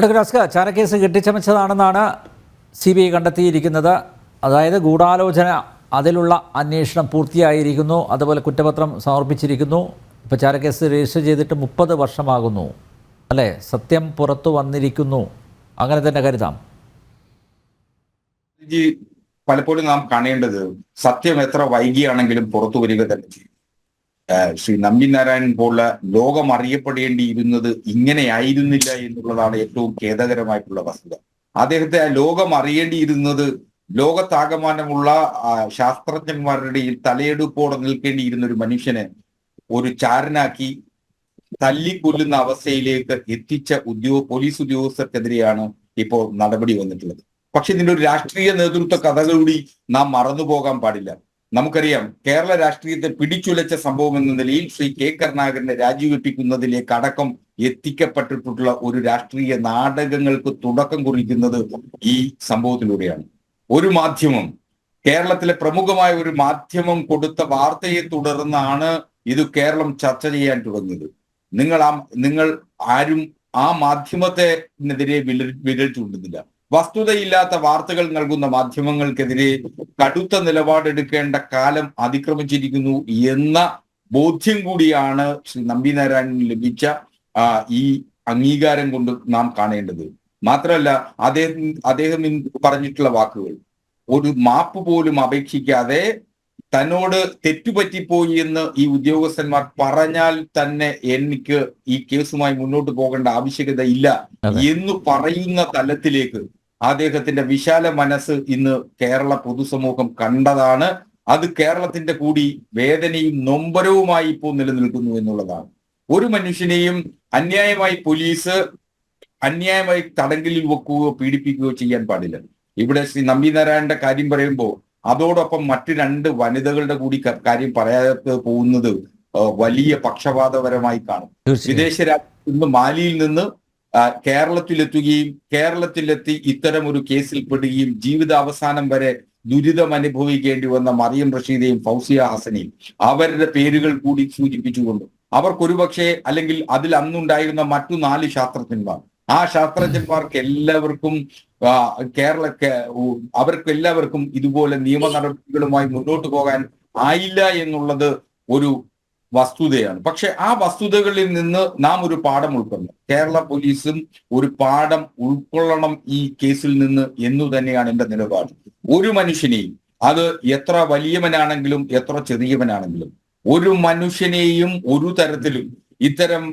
അടുക്കരാസ്ക ചാരക്കേസ് കെട്ടിച്ചമച്ചതാണെന്നാണ് CBI കണ്ടെത്തിയിരിക്കുന്നത്. അതായത് ഗൂഢാലോചന, അതിലുള്ള അന്വേഷണം പൂർത്തിയായിരിക്കുന്നു. അതുപോലെ കുറ്റപത്രം സമർപ്പിച്ചിരിക്കുന്നു. ഇപ്പോൾ ചാരക്കേസ് രജിസ്റ്റർ ചെയ്തിട്ട് 30 വർഷമാകുന്നു അല്ലേ? സത്യം പുറത്തു വന്നിരിക്കുന്നു, അങ്ങനെ തന്നെ കരുതാം. പലപ്പോഴും നാം കാണേണ്ടത് സത്യം എത്ര വൈകിയാണെങ്കിലും പുറത്തു വരിക തന്നെ ചെയ്യും. ശ്രീ നമ്പി നാരായണൻ പോലുള്ള ലോകം അറിയപ്പെടേണ്ടിയിരുന്നത് ഇങ്ങനെയായിരുന്നില്ല എന്നുള്ളതാണ് ഏറ്റവും ഖേദകരമായിട്ടുള്ള വസ്തുത. അദ്ദേഹത്തെ ലോകം അറിയേണ്ടിയിരുന്നത് ലോകത്താകമാനമുള്ള ശാസ്ത്രജ്ഞന്മാരുടെ തലയെടുപ്പോടെ നിൽക്കേണ്ടിയിരുന്ന ഒരു മനുഷ്യനെ ഒരു ചാരനാക്കി തല്ലിക്കൊല്ലുന്ന അവസ്ഥയിലേക്ക് എത്തിച്ച പോലീസ് ഉദ്യോഗസ്ഥർക്കെതിരെയാണ് ഇപ്പോൾ നടപടി വന്നിട്ടുള്ളത്. പക്ഷെ ഇതിന്റെ ഒരു രാഷ്ട്രീയ നേതൃത്വ കഥകൂടി നാം മറന്നുപോകാൻ പാടില്ല. നമുക്കറിയാം, കേരള രാഷ്ട്രീയത്തെ പിടിച്ചുലച്ച സംഭവം എന്ന നിലയിൽ ശ്രീ കെ കരുണാകരനെ രാജിവെപ്പിക്കുന്നതിലേക്ക് അടക്കം എത്തിക്കപ്പെട്ടിട്ടുള്ള ഒരു രാഷ്ട്രീയ നാടകങ്ങൾക്ക് തുടക്കം കുറിക്കുന്നത് ഈ സംഭവത്തിലൂടെയാണ്. ഒരു മാധ്യമം, കേരളത്തിലെ പ്രമുഖമായ ഒരു മാധ്യമം കൊടുത്ത വാർത്തയെ തുടർന്നാണ് ഇത് കേരളം ചർച്ച ചെയ്യാൻ തുടങ്ങിയത്. നിങ്ങൾ ആരും ആ മാധ്യമത്തിനെതിരെ വിരൽ ചൂണ്ടുന്നില്ല. വസ്തുതയില്ലാത്ത വാർത്തകൾ നൽകുന്ന മാധ്യമങ്ങൾക്കെതിരെ കടുത്ത നിലപാടെടുക്കേണ്ട കാലം അതിക്രമിച്ചിരിക്കുന്നു എന്ന ബോധ്യം കൂടിയാണ് ശ്രീ നമ്പി നാരായണന് ലഭിച്ച ഈ അംഗീകാരം കൊണ്ട് നാം കാണേണ്ടത്. മാത്രമല്ല, അദ്ദേഹം പറഞ്ഞിട്ടുള്ള വാക്കുകൾ, ഒരു മാപ്പ് പോലും അപേക്ഷിക്കാതെ തന്നോട് തെറ്റുപറ്റിപ്പോയി എന്ന് ഈ ഉദ്യോഗസ്ഥന്മാർ പറഞ്ഞാൽ തന്നെ എനിക്ക് ഈ കേസുമായി മുന്നോട്ട് പോകേണ്ട ആവശ്യകത ഇല്ല എന്ന് പറയുന്ന തലത്തിലേക്ക് അദ്ദേഹത്തിന്റെ വിശാല മനസ്സ് ഇന്ന് കേരള പൊതുസമൂഹം കണ്ടതാണ്. അത് കേരളത്തിന്റെ കൂടി വേദനയും നൊമ്പരവുമായി ഇപ്പോൾ നിലനിൽക്കുന്നു എന്നുള്ളതാണ്. ഒരു മനുഷ്യനെയും അന്യായമായി പോലീസ് അന്യായമായി തടങ്കലിൽ വെക്കുകയോ പീഡിപ്പിക്കുകയോ ചെയ്യാൻ പാടില്ല. ഇവിടെ ശ്രീ നമ്പി നാരായണന്റെ കാര്യം പറയുമ്പോൾ അതോടൊപ്പം മറ്റ് 2 വനിതകളുടെ കൂടി കാര്യം പറയാതെ പോകുന്നത് വലിയ പക്ഷപാതപരമായി കാണും. വിദേശ രാജ്യത്ത് നിന്ന് മാലിയിൽ നിന്ന് കേരളത്തിലെത്തുകയും കേരളത്തിലെത്തി ഇത്തരം ഒരു കേസിൽ പെടുകയും ജീവിതാവസാനം വരെ ദുരിതം അനുഭവിക്കേണ്ടി വന്ന മറിയം റഷീദയും ഫൗസിയ ഹസനെയും അവരുടെ പേരുകൾ കൂടി സൂചിപ്പിച്ചുകൊണ്ട് അവർക്കൊരുപക്ഷെ അല്ലെങ്കിൽ അതിൽ അന്നുണ്ടായിരുന്ന മറ്റു 4 ശാസ്ത്രജ്ഞന്മാർ, ആ ശാസ്ത്രജ്ഞന്മാർക്ക് എല്ലാവർക്കും അവർക്കെല്ലാവർക്കും ഇതുപോലെ നിയമ നടപടികളുമായി മുന്നോട്ട് പോകാൻ ആയില്ല എന്നുള്ളത് ഒരു വസ്തുതയാണ്. പക്ഷെ ആ വസ്തുതകളിൽ നിന്ന് നാം ഒരു പാഠം ഉൾക്കൊള്ളണം. കേരള പോലീസും ഒരു പാഠം ഉൾക്കൊള്ളണം ഈ കേസിൽ നിന്ന് എന്നു തന്നെയാണ് എന്റെ നിലപാട്. ഒരു മനുഷ്യനെയും, അത് എത്ര വലിയവനാണെങ്കിലും എത്ര ചെറിയവനാണെങ്കിലും, ഒരു മനുഷ്യനെയും ഒരു തരത്തിലും ഇത്തരം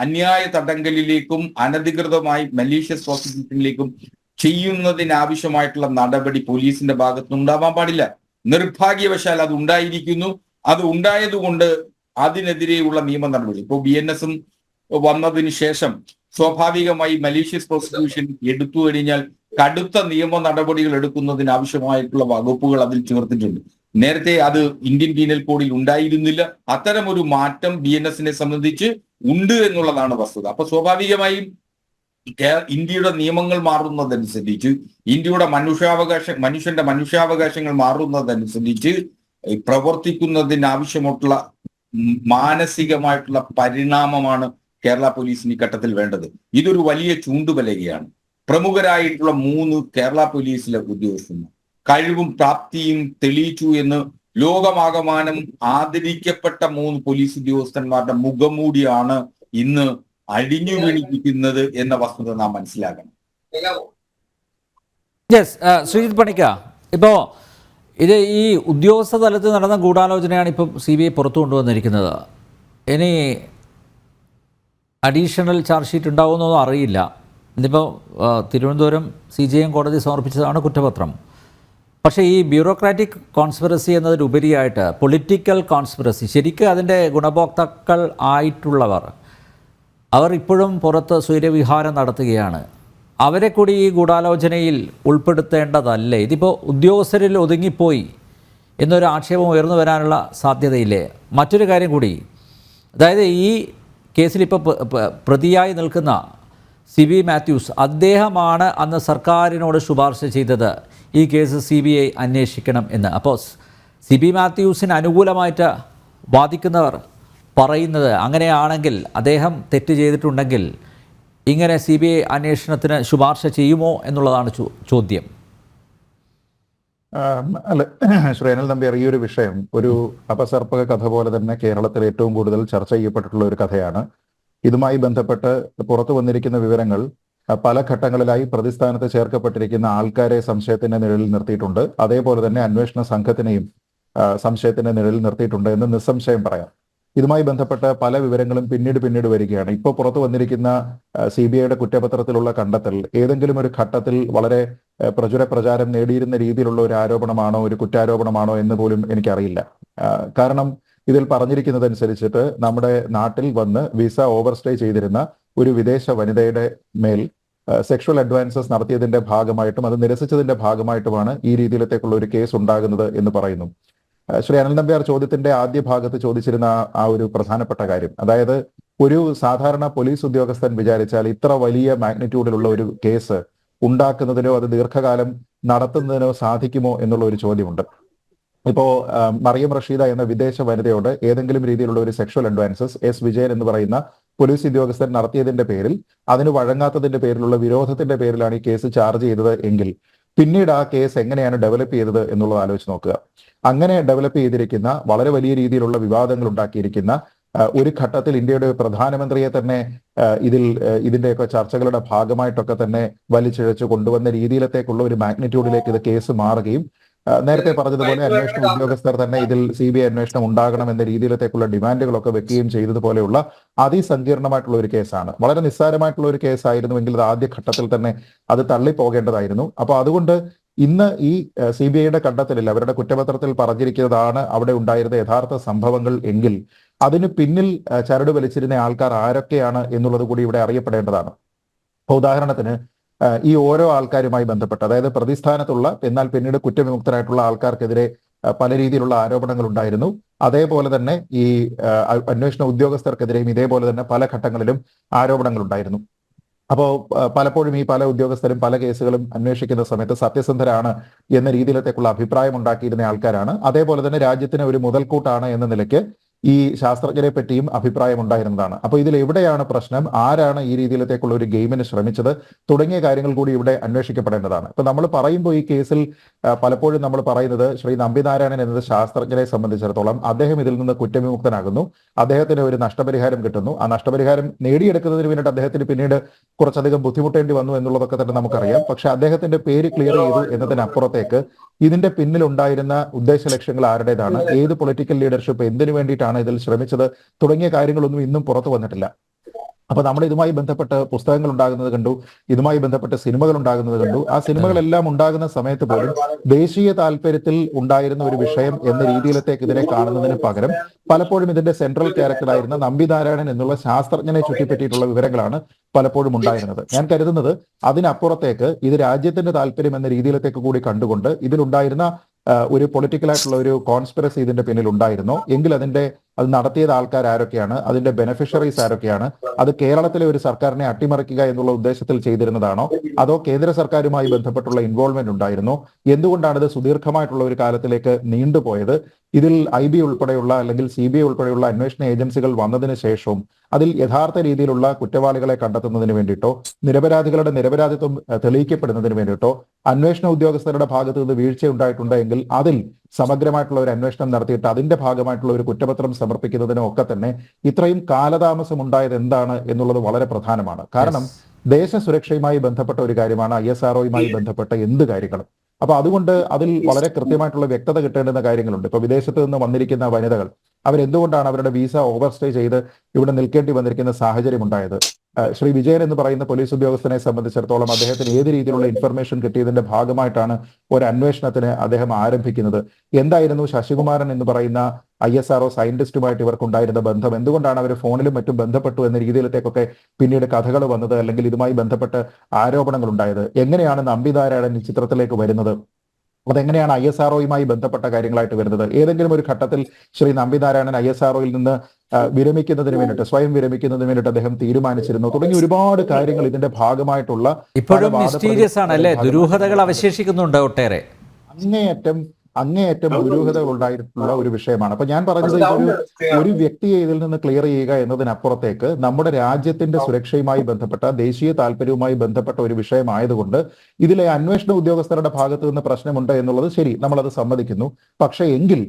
അന്യായ തടങ്കലിലേക്കും അനധികൃതമായി മലീഷ്യസ് പ്രോസിക്യൂഷനിലേക്കും ചെയ്യുന്നതിനാവശ്യമായിട്ടുള്ള നടപടി പോലീസിന്റെ ഭാഗത്തുനിന്നുണ്ടാവാൻ പാടില്ല. നിർഭാഗ്യവശാൽ അത് ഉണ്ടായിരിക്കുന്നു. അത് ഉണ്ടായതുകൊണ്ട് അതിനെതിരെയുള്ള നിയമ നടപടി ഇപ്പോൾ BNS വന്നതിന് ശേഷം സ്വാഭാവികമായി മലീഷ്യസ് പ്രോസിക്യൂഷൻ എടുത്തു കഴിഞ്ഞാൽ കടുത്ത നിയമ നടപടികൾ എടുക്കുന്നതിന് ആവശ്യമായിട്ടുള്ള വകുപ്പുകൾ അതിൽ ചേർത്തിട്ടുണ്ട്. നേരത്തെ അത് ഇന്ത്യൻ പീനൽ കോഡിൽ ഉണ്ടായിരുന്നില്ല. അത്തരം ഒരു മാറ്റം BNSനെ സംബന്ധിച്ച് ഉണ്ട് എന്നുള്ളതാണ് വസ്തുത. അപ്പൊ സ്വാഭാവികമായും ഇന്ത്യയുടെ നിയമങ്ങൾ മാറുന്നതനുസരിച്ച്, ഇന്ത്യയുടെ മനുഷ്യന്റെ മനുഷ്യാവകാശങ്ങൾ മാറുന്നതനുസരിച്ച് പ്രവർത്തിക്കുന്നതിനാവശ്യമായിട്ടുള്ള മാനസികമായിട്ടുള്ള പരിണാമമാണ് കേരള പോലീസിന് ഈ ഘട്ടത്തിൽ വേണ്ടത്. ഇതൊരു വലിയ ചൂണ്ടുപലകയാണ്. പ്രമുഖരായിട്ടുള്ള 3 കേരള പോലീസിലെ ഉദ്യോഗസ്ഥന്മാർ കഴിവും പ്രാപ്തിയും തെളിയിച്ചു എന്ന് ലോകമാകമാനം ആദരിക്കപ്പെട്ട 3 പോലീസ് ഉദ്യോഗസ്ഥന്മാരുടെ മുഖംമൂടിയാണ് ഇന്ന് അഴിഞ്ഞു വീണിരിക്കുന്നത് എന്ന വസ്തുത നാം മനസ്സിലാക്കണം. ശ്രീജിത്ത് പണിക്ക, ഇപ്പോൾ ഇത് ഈ ഉദ്യോഗസ്ഥ തലത്തിൽ നടന്ന ഗൂഢാലോചനയാണ് ഇപ്പം CBI പുറത്തു കൊണ്ടുവന്നിരിക്കുന്നത്. ഇനി അഡീഷണൽ ചാർജ് ഷീറ്റ് ഉണ്ടാവുമെന്നൊന്നും അറിയില്ല. ഇതിപ്പോൾ തിരുവനന്തപുരം CJM കോടതി സമർപ്പിച്ചതാണ് കുറ്റപത്രം. പക്ഷേ ഈ ബ്യൂറോക്രാറ്റിക് കോൺസ്പിറസി എന്നതിലുപരിയായിട്ട് പൊളിറ്റിക്കൽ കോൺസ്പിറസി, ശരിക്കും അതിൻ്റെ ഗുണഭോക്താക്കൾ ആയിട്ടുള്ളവർ അവർ ഇപ്പോഴും പുറത്ത് സ്വൈരവിഹാരം നടത്തുകയാണ്. അവരെ കൂടി ഈ ഗൂഢാലോചനയിൽ ഉൾപ്പെടുത്തേണ്ടതല്ലേ? ഇതിപ്പോൾ ഉദ്യോഗസ്ഥരിൽ ഒതുങ്ങിപ്പോയി എന്നൊരു ആക്ഷേപം ഉയർന്നു വരാനുള്ള സാധ്യതയില്ലേ? മറ്റൊരു കാര്യം കൂടി, അതായത് ഈ കേസിൽ ഇപ്പോൾ പ്രതിയായി നിൽക്കുന്ന CB മാത്യൂസ്, അദ്ദേഹമാണ് അന്ന് സർക്കാരിനോട് ശുപാർശ ചെയ്തത് ഈ കേസ് CBI അന്വേഷിക്കണം എന്ന്. അപ്പോൾ CB മാത്യൂസിന് അനുകൂലമായിട്ട് വാദിക്കുന്നവർ പറയുന്നത് അങ്ങനെയാണെങ്കിൽ, അദ്ദേഹം തെറ്റ് ചെയ്തിട്ടുണ്ടെങ്കിൽ ഇങ്ങനെ CBI അന്വേഷണത്തിന് ശുപാർശ ചെയ്യുമോ എന്നുള്ളതാണ് ചോദ്യം. അല്ല, ശ്രീ അനിൽ നമ്പ്യാർ, ഈ ഒരു വിഷയം ഒരു അപസർപ്പക കഥ പോലെ തന്നെ കേരളത്തിൽ ഏറ്റവും കൂടുതൽ ചർച്ച ചെയ്യപ്പെട്ടിട്ടുള്ള ഒരു കഥയാണ്. ഇതുമായി ബന്ധപ്പെട്ട് പുറത്തു വന്നിരിക്കുന്ന വിവരങ്ങൾ പല ഘട്ടങ്ങളിലായി പ്രതിസ്ഥാനത്ത് ചേർക്കപ്പെട്ടിരിക്കുന്ന ആൾക്കാരെ സംശയത്തിന്റെ നിഴലിൽ നിർത്തിയിട്ടുണ്ട്. അതേപോലെ തന്നെ അന്വേഷണ സംഘത്തിനെയും സംശയത്തിന്റെ നിഴലിൽ നിർത്തിയിട്ടുണ്ട് എന്ന് നിസ്സംശയം പറയാം. ഇതുമായി ബന്ധപ്പെട്ട പല വിവരങ്ങളും പിന്നീട് വരികയാണ്. ഇപ്പോൾ പുറത്തു വന്നിരിക്കുന്ന CBIയുടെ കുറ്റപത്രത്തിലുള്ള കണ്ടെത്തൽ ഏതെങ്കിലും ഒരു ഘട്ടത്തിൽ വളരെ പ്രചാരം നേടിയിരുന്ന രീതിയിലുള്ള ഒരു ആരോപണമാണോ, ഒരു കുറ്റാരോപണമാണോ എന്ന് പോലും എനിക്കറിയില്ല. കാരണം ഇതിൽ പറഞ്ഞിരിക്കുന്നതനുസരിച്ചിട്ട് നമ്മുടെ നാട്ടിൽ വന്ന് വിസ ഓവർസ്റ്റേ ചെയ്തിരുന്ന ഒരു വിദേശ വനിതയുടെ മേൽ സെക്ഷൽ അഡ്വാൻസസ് നടത്തിയതിന്റെ ഭാഗമായിട്ടും അത് നിരസിച്ചതിന്റെ ഭാഗമായിട്ടുമാണ് ഈ രീതിയിലത്തേക്കുള്ള ഒരു കേസ് ഉണ്ടാകുന്നത് എന്ന് പറയുന്നു. ശ്രീ അനിൽ നമ്പ്യാർ ചോദ്യത്തിന്റെ ആദ്യ ഭാഗത്ത് ചോദിച്ചിരുന്ന ആ ഒരു പ്രധാനപ്പെട്ട കാര്യം, അതായത് ഒരു സാധാരണ പോലീസ് ഉദ്യോഗസ്ഥൻ വിചാരിച്ചാൽ ഇത്ര വലിയ മാഗ്നിറ്റ്യൂഡിലുള്ള ഒരു കേസ് ഉണ്ടാക്കുന്നതിനോ അത് ദീർഘകാലം നടത്തുന്നതിനോ സാധിക്കുമോ എന്നുള്ള ഒരു ചോദ്യമുണ്ട്. ഇപ്പോ മറിയം റഷീദ എന്ന വിദേശ വനിതയോട് ഏതെങ്കിലും രീതിയിലുള്ള ഒരു സെക്ഷൽ അഡ്വാൻസസ് S. വിജയൻ എന്ന് പറയുന്ന പോലീസ് ഉദ്യോഗസ്ഥൻ നടത്തിയതിന്റെ പേരിൽ, അതിന് വഴങ്ങാത്തതിന്റെ പേരിലുള്ള വിരോധത്തിന്റെ പേരിലാണ് ഈ കേസ് ചാർജ് ചെയ്തത് എങ്കിൽ പിന്നീട് ആ കേസ് എങ്ങനെയാണ് ഡെവലപ്പ് ചെയ്തത് എന്നുള്ളത് ആലോചിച്ച് നോക്കുക. അങ്ങനെ ഡെവലപ്പ് ചെയ്തിരിക്കുന്ന വളരെ വലിയ രീതിയിലുള്ള വിവാദങ്ങൾ ഉണ്ടാക്കിയിരിക്കുന്ന ഒരു ഘട്ടത്തിൽ ഇന്ത്യയുടെ പ്രധാനമന്ത്രിയെ തന്നെ ഇതിന്റെയൊക്കെ ചർച്ചകളുടെ ഭാഗമായിട്ടൊക്കെ തന്നെ വലിച്ചിഴച്ച് കൊണ്ടുവന്ന രീതിയിലത്തേക്കുള്ള ഒരു മാഗ്നിറ്റ്യൂഡിലേക്ക് ഇത് കേസ് മാറുകയും നേരത്തെ പറഞ്ഞതുപോലെ അന്വേഷണ ഉദ്യോഗസ്ഥർ തന്നെ ഇതിൽ CBI അന്വേഷണം ഉണ്ടാകണം എന്ന രീതിയിലത്തേക്കുള്ള ഡിമാൻഡുകളൊക്കെ വെക്കുകയും ചെയ്തതുപോലെയുള്ള അതിസങ്കീർണമായിട്ടുള്ള ഒരു കേസാണ്. വളരെ നിസ്സാരമായിട്ടുള്ള ഒരു കേസായിരുന്നുവെങ്കിൽ അത് ആദ്യ ഘട്ടത്തിൽ തന്നെ അത് തള്ളിപ്പോകേണ്ടതായിരുന്നു. അപ്പൊ അതുകൊണ്ട് ഇന്ന് ഈ CBIയുടെ കണ്ടെത്തലിൽ അവരുടെ കുറ്റപത്രത്തിൽ പറഞ്ഞിരിക്കുന്നതാണ് അവിടെ ഉണ്ടായിരുന്ന യഥാർത്ഥ സംഭവങ്ങൾ എങ്കിൽ അതിന് പിന്നിൽ ചരട് വലിച്ചിരുന്ന ആൾക്കാർ ആരൊക്കെയാണ് എന്നുള്ളത് കൂടി ഇവിടെ അറിയപ്പെടേണ്ടതാണ്. ഉദാഹരണത്തിന് ഈ ഓരോ ആൾക്കാരുമായി ബന്ധപ്പെട്ട്, അതായത് പ്രതിസ്ഥാനത്തുള്ള എന്നാൽ പിന്നീട് കുറ്റവിമുക്തരായിട്ടുള്ള ആൾക്കാർക്കെതിരെ പല രീതിയിലുള്ള ആരോപണങ്ങൾ ഉണ്ടായിരുന്നു. അതേപോലെ തന്നെ ഈ അന്വേഷണ ഉദ്യോഗസ്ഥർക്കെതിരെയും ഇതേപോലെ തന്നെ പല ഘട്ടങ്ങളിലും ആരോപണങ്ങൾ ഉണ്ടായിരുന്നു. അപ്പോൾ പലപ്പോഴും ഈ പല ഉദ്യോഗസ്ഥരും പല കേസുകളും അന്വേഷിക്കുന്ന സമയത്ത് സത്യസന്ധരാണ് എന്ന രീതിയിലത്തേക്കുള്ള അഭിപ്രായം ഉണ്ടാക്കിയിരുന്ന ആൾക്കാരാണ്. അതേപോലെ തന്നെ രാജ്യത്തിന് ഒരു മുതൽക്കൂട്ടാണ് എന്ന നിലയ്ക്ക് ഈ ശാസ്ത്രജ്ഞരെ പറ്റിയും അഭിപ്രായം ഉണ്ടായിരുന്നതാണ്. അപ്പൊ ഇതിൽ എവിടെയാണ് പ്രശ്നം, ആരാണ് ഈ രീതിയിലത്തേക്കുള്ള ഒരു ഗെയിമിന് ശ്രമിച്ചത് തുടങ്ങിയ കാര്യങ്ങൾ കൂടി ഇവിടെ അന്വേഷിക്കപ്പെടേണ്ടതാണ്. ഇപ്പൊ നമ്മൾ പറയുമ്പോൾ ഈ കേസിൽ പലപ്പോഴും നമ്മൾ പറയുന്നത് ശ്രീ നമ്പിനാരായണൻ എന്നത് ശാസ്ത്രജ്ഞരെ സംബന്ധിച്ചിടത്തോളം അദ്ദേഹം ഇതിൽ നിന്ന് കുറ്റവിമുക്തനാകുന്നു, അദ്ദേഹത്തിന് ഒരു നഷ്ടപരിഹാരം കിട്ടുന്നു. ആ നഷ്ടപരിഹാരം നേടിയെടുക്കുന്നതിന് വേണ്ടിയിട്ട് അദ്ദേഹത്തിന് പിന്നീട് കുറച്ചധികം ബുദ്ധിമുട്ടേണ്ടി വന്നു എന്നുള്ളതൊക്കെ തന്നെ നമുക്കറിയാം. പക്ഷെ അദ്ദേഹത്തിന്റെ പേര് ക്ലിയർ ചെയ്തു എന്നതിനപ്പുറത്തേക്ക് ഇതിന്റെ പിന്നിലുണ്ടായിരുന്ന ഉദ്ദേശ ലക്ഷ്യങ്ങൾ ആരുടേതാണ്, ഏത് പൊളിറ്റിക്കൽ ലീഡർഷിപ്പ് എന്തിനു വേണ്ടിയിട്ടാണ് ഇതിൽ ശ്രമിച്ചത് തുടങ്ങിയ കാര്യങ്ങളൊന്നും ഇന്നും പുറത്തു വന്നിട്ടില്ല. അപ്പൊ നമ്മൾ ഇതുമായി ബന്ധപ്പെട്ട് പുസ്തകങ്ങൾ ഉണ്ടാകുന്നത് കണ്ടു, ഇതുമായി ബന്ധപ്പെട്ട് സിനിമകൾ ഉണ്ടാകുന്നത് കണ്ടു. ആ സിനിമകളെല്ലാം ഉണ്ടാകുന്ന സമയത്ത് പോലും ദേശീയ താല്പര്യത്തിൽ ഉണ്ടായിരുന്ന ഒരു വിഷയം എന്ന രീതിയിലത്തേക്ക് ഇതിനെ കാണുന്നതിന് പകരം പലപ്പോഴും ഇതിന്റെ സെൻട്രൽ ക്യാരക്ടറായിരുന്ന നമ്പിനാരായണൻ എന്നുള്ള ശാസ്ത്രജ്ഞനെ ചുറ്റിപ്പറ്റിയിട്ടുള്ള വിവരങ്ങളാണ് പലപ്പോഴും ഉണ്ടായിരുന്നത്. ഞാൻ കരുതുന്നത് അതിനപ്പുറത്തേക്ക് ഇത് രാജ്യത്തിന്റെ താല്പര്യം എന്ന രീതിയിലത്തേക്ക് കൂടി കണ്ടുകൊണ്ട് ഇതിലുണ്ടായിരുന്ന ഒരു പൊളിറ്റിക്കലായിട്ടുള്ള ഒരു കോൺസ്പിറസി ഇതിന്റെ പിന്നിൽ ഉണ്ടായിരുന്നോ എങ്കിൽ അത് നടത്തിയത് ആൾക്കാർ ആരൊക്കെയാണ്, അതിന്റെ ബെനിഫിഷ്യറീസ് ആരൊക്കെയാണ്, അത് കേരളത്തിലെ ഒരു സർക്കാരിനെ അട്ടിമറിക്കുക എന്നുള്ള ഉദ്ദേശത്തിൽ ചെയ്തിരുന്നതാണോ, അതോ കേന്ദ്ര സർക്കാരുമായി ബന്ധപ്പെട്ടുള്ള ഇൻവോൾവ്മെന്റ് ഉണ്ടായിരുന്നോ, എന്തുകൊണ്ടാണ് ഇത് സുദീർഘമായിട്ടുള്ള ഒരു കാലത്തിലേക്ക് നീണ്ടുപോയത്, ഇതിൽ IB ഉൾപ്പെടെയുള്ള അല്ലെങ്കിൽ CBI ഉൾപ്പെടെയുള്ള അന്വേഷണ ഏജൻസികൾ വന്നതിന് ശേഷവും അതിൽ യഥാർത്ഥ രീതിയിലുള്ള കുറ്റവാളികളെ കണ്ടെത്തുന്നതിന് വേണ്ടിയിട്ടോ നിരപരാധികളുടെ നിരപരാധിത്വം തെളിയിക്കപ്പെടുന്നതിന് വേണ്ടിയിട്ടോ അന്വേഷണ ഉദ്യോഗസ്ഥരുടെ ഭാഗത്ത് നിന്ന് വീഴ്ച ഉണ്ടായിട്ടുണ്ടെങ്കിൽ അതിൽ സമഗ്രമായിട്ടുള്ള ഒരു അന്വേഷണം നടത്തിയിട്ട് അതിന്റെ ഭാഗമായിട്ടുള്ള ഒരു കുറ്റപത്രം സമർപ്പിക്കുന്നതിനും ഒക്കെ തന്നെ ഇത്രയും കാലതാമസം ഉണ്ടായത് എന്താണ് എന്നുള്ളത് വളരെ പ്രധാനമാണ്. കാരണം ദേശസുരക്ഷയുമായി ബന്ധപ്പെട്ട ഒരു കാര്യമാണ് ISROയുമായി ബന്ധപ്പെട്ട എന്ത് കാര്യങ്ങളും. അപ്പൊ അതുകൊണ്ട് അതിൽ വളരെ കൃത്യമായിട്ടുള്ള വ്യക്തത കിട്ടേണ്ടുന്ന കാര്യങ്ങളുണ്ട്. ഇപ്പൊ വിദേശത്ത് നിന്ന് വന്നിരിക്കുന്ന വനിതകൾ അവരെന്തുകൊണ്ടാണ് അവരുടെ വിസ ഓവർസ്റ്റേ ചെയ്ത് ഇവിടെ നിൽക്കേണ്ടി വന്നിരിക്കുന്ന സാഹചര്യം ഉണ്ടായത്? ശ്രീ വിജയൻ എന്ന് പറയുന്ന പോലീസ് ഉദ്യോഗസ്ഥനെ സംബന്ധിച്ചിടത്തോളം അദ്ദേഹത്തിന് ഏത് രീതിയിലുള്ള ഇൻഫർമേഷൻ കിട്ടിയതിന്റെ ഭാഗമായിട്ടാണ് ഒരു അന്വേഷണത്തിന് അദ്ദേഹം ആരംഭിക്കുന്നത്? എന്തായിരുന്നു ശശികുമാരൻ എന്ന് പറയുന്ന ISRO സയന്റിസ്റ്റുമായിട്ട് ഇവർക്കുണ്ടായിരുന്ന ബന്ധം? എന്തുകൊണ്ടാണ് അവർ ഫോണിലും മറ്റും ബന്ധപ്പെട്ടു എന്ന രീതിയിലത്തേക്കൊക്കെ പിന്നീട് കഥകൾ വന്നത്, അല്ലെങ്കിൽ ഇതുമായി ബന്ധപ്പെട്ട് ആരോപണങ്ങൾ ഉണ്ടായത്? എങ്ങനെയാണ് നമ്പിനാരായണൻ ഈ ചിത്രത്തിലേക്ക് വരുന്നത്? അതെങ്ങനെയാണ് ISROയുമായി ബന്ധപ്പെട്ട കാര്യങ്ങളായിട്ട് വരുന്നത്? ഏതെങ്കിലും ഒരു ഘട്ടത്തിൽ ശ്രീ നമ്പിനാരായണൻ ISROയിൽ നിന്ന് വിരമിക്കുന്നതിന് വേണ്ടിയിട്ട്, സ്വയം വിരമിക്കുന്നതിന് വേണ്ടിയിട്ട് അദ്ദേഹം തീരുമാനിച്ചിരുന്നു തുടങ്ങി ഒരുപാട് കാര്യങ്ങൾ ഇതിന്റെ ഭാഗമായിട്ടുള്ള ഇപ്പോഴും മിസ്റ്റീരിയസ് ആണ് അല്ലേ? ദുരൂഹതകൾ അവശേഷിക്കുന്നുണ്ട് ഒട്ടേറെ. അങ്ങേയറ്റം ദുരൂഹതകൾ ഉണ്ടായിട്ടുള്ള ഒരു വിഷയമാണ്. അപ്പൊ ഞാൻ പറഞ്ഞത് ഒരു വ്യക്തിയെ ഇതിൽ നിന്ന് ക്ലിയർ ചെയ്യുക എന്നതിനപ്പുറത്തേക്ക് നമ്മുടെ രാജ്യത്തിന്റെ സുരക്ഷയുമായി ബന്ധപ്പെട്ട ദേശീയ താല്പര്യവുമായി ബന്ധപ്പെട്ട ഒരു വിഷയമായതുകൊണ്ട് ഇതിലെ അന്വേഷണ ഉദ്യോഗസ്ഥരുടെ ഭാഗത്തു നിന്ന് പ്രശ്നമുണ്ട് എന്നുള്ളത് ശരി, നമ്മളത് സമ്മതിക്കുന്നു. പക്ഷേ എങ്കിൽ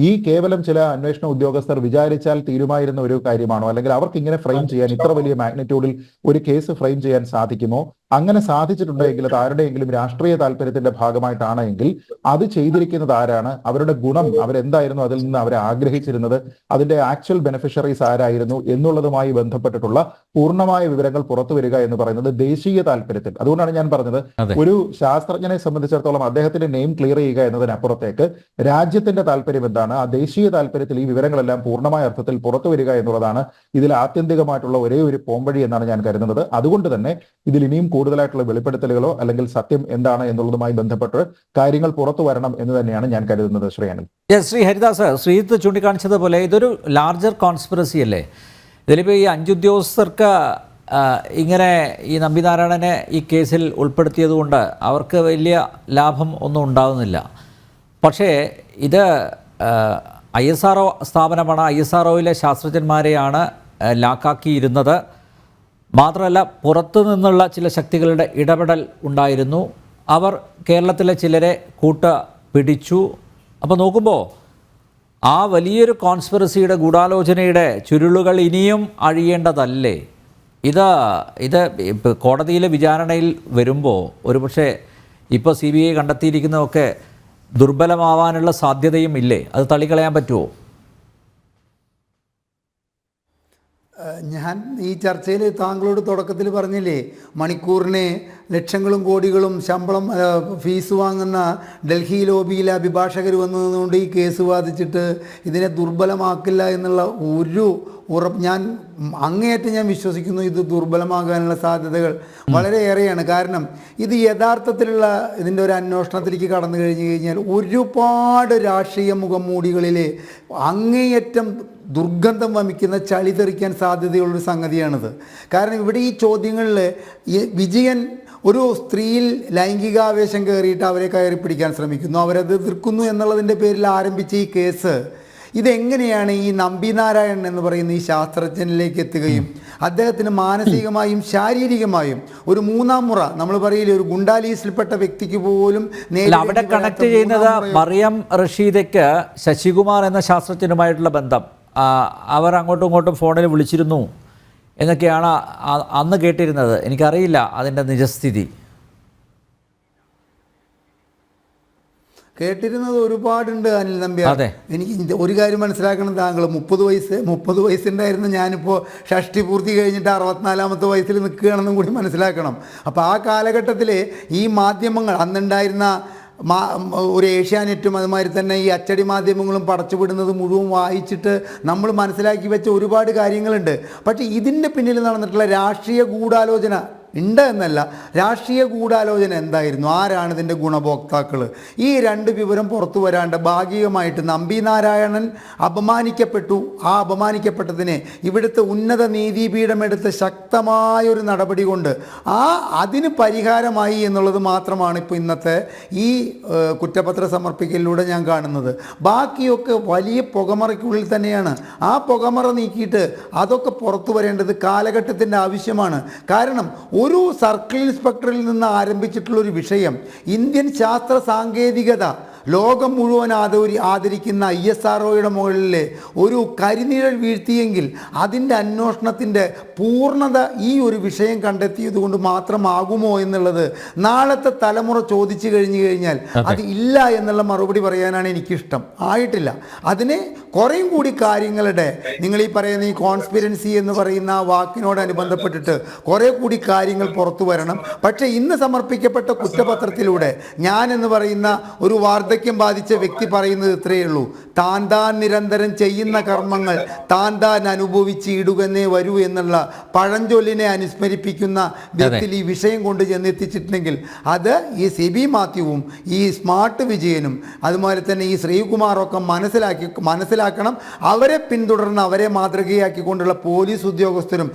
ഈ കേവലം ചില അന്വേഷണ ഉദ്യോഗസ്ഥർ വിചാരിച്ചാൽ തീരുമായിരുന്ന ഒരു കാര്യമാണോ, അല്ലെങ്കിൽ അവർക്ക് ഇങ്ങനെ ഫ്രെയിം ചെയ്യാൻ, ഇത്ര വലിയ മാഗ്നിറ്റ്യൂഡിൽ ഒരു കേസ് ഫ്രെയിം ചെയ്യാൻ സാധിക്കുമോ? അങ്ങനെ സാധിച്ചിട്ടുണ്ടെങ്കിൽ അത് ആരുടെയെങ്കിലും രാഷ്ട്രീയ താല്പര്യത്തിന്റെ ഭാഗമായിട്ടാണ് എങ്കിൽ അത് ചെയ്തിരിക്കുന്നത് ആരാണ്, അവരുടെ ഗുണം അവരെന്തായിരുന്നു, അതിൽ നിന്ന് അവരെ ആഗ്രഹിച്ചിരുന്നത്, അതിന്റെ ആക്ച്വൽ ബെനിഫിഷ്യറീസ് ആരായിരുന്നു എന്നുള്ളതുമായി ബന്ധപ്പെട്ടിട്ടുള്ള പൂർണ്ണമായ വിവരങ്ങൾ പുറത്തു വരിക എന്ന് പറയുന്നത് ദേശീയ താല്പര്യത്തിൽ. അതുകൊണ്ടാണ് ഞാൻ പറഞ്ഞത് ഒരു ശാസ്ത്രജ്ഞനെ സംബന്ധിച്ചിടത്തോളം അദ്ദേഹത്തിന്റെ നെയിം ക്ലിയർ ചെയ്യുക എന്നതിനപ്പുറത്തേക്ക് രാജ്യത്തിന്റെ താല്പര്യം എന്താണ്, ആ ദേശീയ താല്പര്യത്തിൽ ഈ വിവരങ്ങളെല്ലാം പൂർണ്ണമായ അർത്ഥത്തിൽ പുറത്തു വരിക എന്നുള്ളതാണ് ഇതിൽ ആത്യന്തികമായിട്ടുള്ള ഒരേ ഒരു പോംവഴി എന്നാണ് ഞാൻ കരുതുന്നത്. അതുകൊണ്ട് തന്നെ ഇതിൽ ഇനിയും കൂടുതലായിട്ടുള്ള വെളിപ്പെടുത്തലുകളോ അല്ലെങ്കിൽ സത്യം എന്താണ് എന്നുള്ളതുമായി ബന്ധപ്പെട്ട് കാര്യങ്ങൾ പുറത്തു വരണം എന്ന് തന്നെയാണ് ഞാൻ കരുതുന്നത്. ശ്രീ അനിൽ. ശ്രീ ഹരിദാസ്, ശ്രീജിത്ത് ചൂണ്ടിക്കാണിച്ചതുപോലെ ഇതൊരു ലാർജർ കോൺസ്പിറസി അല്ലേ? ഇതിലിപ്പോൾ ഈ 5 ഉദ്യോഗസ്ഥർക്ക് ഇങ്ങനെ ഈ നമ്പിനാരായണനെ ഈ കേസിൽ ഉൾപ്പെടുത്തിയത് കൊണ്ട് അവർക്ക് വലിയ ലാഭം ഒന്നും ഉണ്ടാകുന്നില്ല. പക്ഷേ ഇത് ISRO സ്ഥാപനമാണ്, ISROയിലെ ശാസ്ത്രജ്ഞന്മാരെയാണ് ലാക്കാക്കിയിരുന്നത്. മാത്രമല്ല പുറത്തു നിന്നുള്ള ചില ശക്തികളുടെ ഇടപെടൽ ഉണ്ടായിരുന്നു. അവർ കേരളത്തിലെ ചിലരെ പിടിച്ചു. അപ്പോൾ നോക്കുമ്പോൾ ആ വലിയൊരു കോൺസ്പിറസിയുടെ ഗൂഢാലോചനയുടെ ചുരുളുകൾ ഇനിയും അഴിയേണ്ടതല്ലേ? ഇത് കോടതിയിലെ വിചാരണയിൽ വരുമ്പോൾ ഒരുപക്ഷെ ഇപ്പോൾ CBI കണ്ടെത്തിയിരിക്കുന്നതൊക്കെ ദുർബലമാവാനുള്ള സാധ്യതയും ഇല്ലേ? അത് തള്ളിക്കളയാൻ പറ്റുമോ? ഞാൻ ഈ ചർച്ചയിൽ താങ്കളോട് തുടക്കത്തിൽ പറഞ്ഞില്ലേ, മണിക്കൂറിന് ലക്ഷങ്ങളും കോടികളും ശമ്പളം ഫീസ് വാങ്ങുന്ന ഡൽഹി ലോബിയിലെ അഭിഭാഷകർ വന്നതുകൊണ്ട് ഈ കേസ് വാദിച്ചിട്ട് ഇതിനെ ദുർബലമാക്കില്ല എന്നുള്ള ഒരു ഞാൻ അങ്ങേയറ്റം ഞാൻ വിശ്വസിക്കുന്നു. ഇത് ദുർബലമാകാനുള്ള സാധ്യതകൾ വളരെയേറെയാണ്. കാരണം ഇത് യഥാർത്ഥത്തിലുള്ള ഇതിൻ്റെ ഒരു അന്വേഷണത്തിലേക്ക് കടന്നു കഴിഞ്ഞു കഴിഞ്ഞാൽ ഒരുപാട് രാഷ്ട്രീയ മുഖംമൂടികളിൽ അങ്ങേയറ്റം ദുർഗന്ധം വമിക്കുന്ന ചളി തെറിക്കാൻ സാധ്യതയുള്ളൊരു സംഗതിയാണിത്. കാരണം ഇവിടെ ഈ ചോദ്യങ്ങളിൽ വിജയൻ ഒരു സ്ത്രീയിൽ ലൈംഗികാവേശം കയറിയിട്ട് അവരെ കയറി പിടിക്കാൻ ശ്രമിക്കുന്നു, അവരത് എതിർക്കുന്നു എന്നുള്ളതിൻ്റെ പേരിൽ ആരംഭിച്ച ഈ കേസ് ഇതെങ്ങനെയാണ് ഈ നമ്പിനാരായണൻ എന്ന് പറയുന്ന ഈ ശാസ്ത്രജ്ഞനിലേക്ക് എത്തുകയും അദ്ദേഹത്തിന് മാനസികമായും ശാരീരികമായും ഒരു 3ാം മുറ, നമ്മൾ പറയില്ലേ, ഒരു ഗുണ്ടാലീസിൽപ്പെട്ട വ്യക്തിക്ക് പോലും അവിടെ കണക്ട് ചെയ്യുന്നത് മറിയം റഷീദയ്ക്ക് ശശികുമാർ എന്ന ശാസ്ത്രജ്ഞനുമായിട്ടുള്ള ബന്ധം, അവർ അങ്ങോട്ടും ഇങ്ങോട്ടും ഫോണിൽ വിളിച്ചിരുന്നു എന്നൊക്കെയാണ് അന്ന് കേട്ടിരുന്നത്. എനിക്കറിയില്ല അതിൻ്റെ നിജസ്ഥിതി. കേട്ടിരുന്നത് ഒരുപാടുണ്ട് അനിൽ നമ്പ്യാർ. എനിക്ക് ഒരു കാര്യം മനസ്സിലാക്കണം, താങ്കൾ 30 വയസ്സുണ്ടായിരുന്നു, ഞാനിപ്പോൾ ഷഷ്ടി പൂർത്തി കഴിഞ്ഞിട്ട് 64ാമത്തെ വയസ്സിൽ നിൽക്കുകയാണെന്നും കൂടി മനസ്സിലാക്കണം. അപ്പോൾ ആ കാലഘട്ടത്തിൽ ഈ മാധ്യമങ്ങൾ അന്നുണ്ടായിരുന്ന ഒരു ഏഷ്യാനെറ്റും അതുമാതിരി തന്നെ ഈ അച്ചടി മാധ്യമങ്ങളും പടച്ചുവിടുന്നത് മുഴുവൻ വായിച്ചിട്ട് നമ്മൾ മനസ്സിലാക്കി വെച്ച ഒരുപാട് കാര്യങ്ങളുണ്ട്. പക്ഷേ ഇതിൻ്റെ പിന്നിൽ നടന്നിട്ടുള്ള രാഷ്ട്രീയ ഗൂഢാലോചന ഉണ്ട് എന്നല്ല, രാഷ്ട്രീയ ഗൂഢാലോചന എന്തായിരുന്നു, ആരാണ് ഇതിൻ്റെ ഗുണഭോക്താക്കൾ, ഈ 2 വിവരം പുറത്തു വരാണ്ട് ഭാഗികമായിട്ട് നമ്പിനാരായണൻ അപമാനിക്കപ്പെട്ടു. ആ അപമാനിക്കപ്പെട്ടതിനെ ഇവിടുത്തെ ഉന്നത നീതിപീഠം എടുത്ത ശക്തമായൊരു നടപടി കൊണ്ട് അതിന് പരിഹാരമായി എന്നുള്ളത് മാത്രമാണ് ഇപ്പോൾ ഇന്നത്തെ ഈ കുറ്റപത്ര സമർപ്പിക്കലിലൂടെ ഞാൻ കാണുന്നത്. ബാക്കിയൊക്കെ വലിയ പുകമറയ്ക്കുള്ളിൽ തന്നെയാണ്. ആ പുകമറ നീക്കിയിട്ട് അതൊക്കെ പുറത്തു വരേണ്ടത് കാലഘട്ടത്തിൻ്റെ ആവശ്യമാണ്. കാരണം ഒരു സർക്കിൾ ഇൻസ്പെക്ടറിൽ നിന്ന് ആരംഭിച്ചിട്ടുള്ളൊരു വിഷയം ഇന്ത്യൻ ശാസ്ത്ര സാങ്കേതികത ലോകം മുഴുവൻ ആദരിക്കുന്ന ISROയുടെ മുകളിൽ ഒരു കരിനിഴൽ വീഴ്ത്തിയെങ്കിൽ അതിൻ്റെ അന്വേഷണത്തിൻ്റെ പൂർണ്ണത ഈ ഒരു വിഷയം കണ്ടെത്തിയത് കൊണ്ട് മാത്രമാകുമോ എന്നുള്ളത് നാളത്തെ തലമുറ ചോദിച്ചു കഴിഞ്ഞാൽ അത് ഇല്ല എന്നുള്ള മറുപടി പറയാനാണ് എനിക്കിഷ്ടം. ആയിട്ടില്ല. അതിന് കുറേയും കൂടി കാര്യങ്ങളുടെ, നിങ്ങൾ ഈ പറയുന്ന ഈ കോൺസ്പിറൻസി എന്ന് പറയുന്ന ആ വാക്കിനോടനുബന്ധപ്പെട്ടിട്ട് കുറേ കൂടി കാര്യങ്ങൾ പുറത്തു വരണം. പക്ഷേ ഇന്ന് സമർപ്പിക്കപ്പെട്ട കുറ്റപത്രത്തിലൂടെ ഞാൻ എന്ന് പറയുന്ന ഒരു വാർദ്ധക്യം ബാധിച്ച വ്യക്തി പറയുന്നത് ഇത്രയേ ഉള്ളൂ: താൻ നിരന്തരം ചെയ്യുന്ന കർമ്മങ്ങൾ താൻ അനുഭവിച്ചിടുകന്നേ വരൂ എന്നുള്ള പഴഞ്ചൊല്ലിനെ അനുസ്മരിപ്പിക്കുന്ന വിധത്തിൽ ഈ വിഷയം കൊണ്ട് ചെന്നെത്തിച്ചിട്ടുണ്ടെങ്കിൽ അത് ഈ CB മാത്യുവും ഈ സ്മാർട്ട് വിജയനും അതുപോലെ തന്നെ ഈ ശ്രീകുമാറൊക്കെ മനസ്സിലാക്കണം. അവരെ പിന്തുടർന്ന് അവരെ മാതൃകയാക്കിക്കൊണ്ടുള്ള പോലീസ് ഉദ്യോഗസ്ഥരും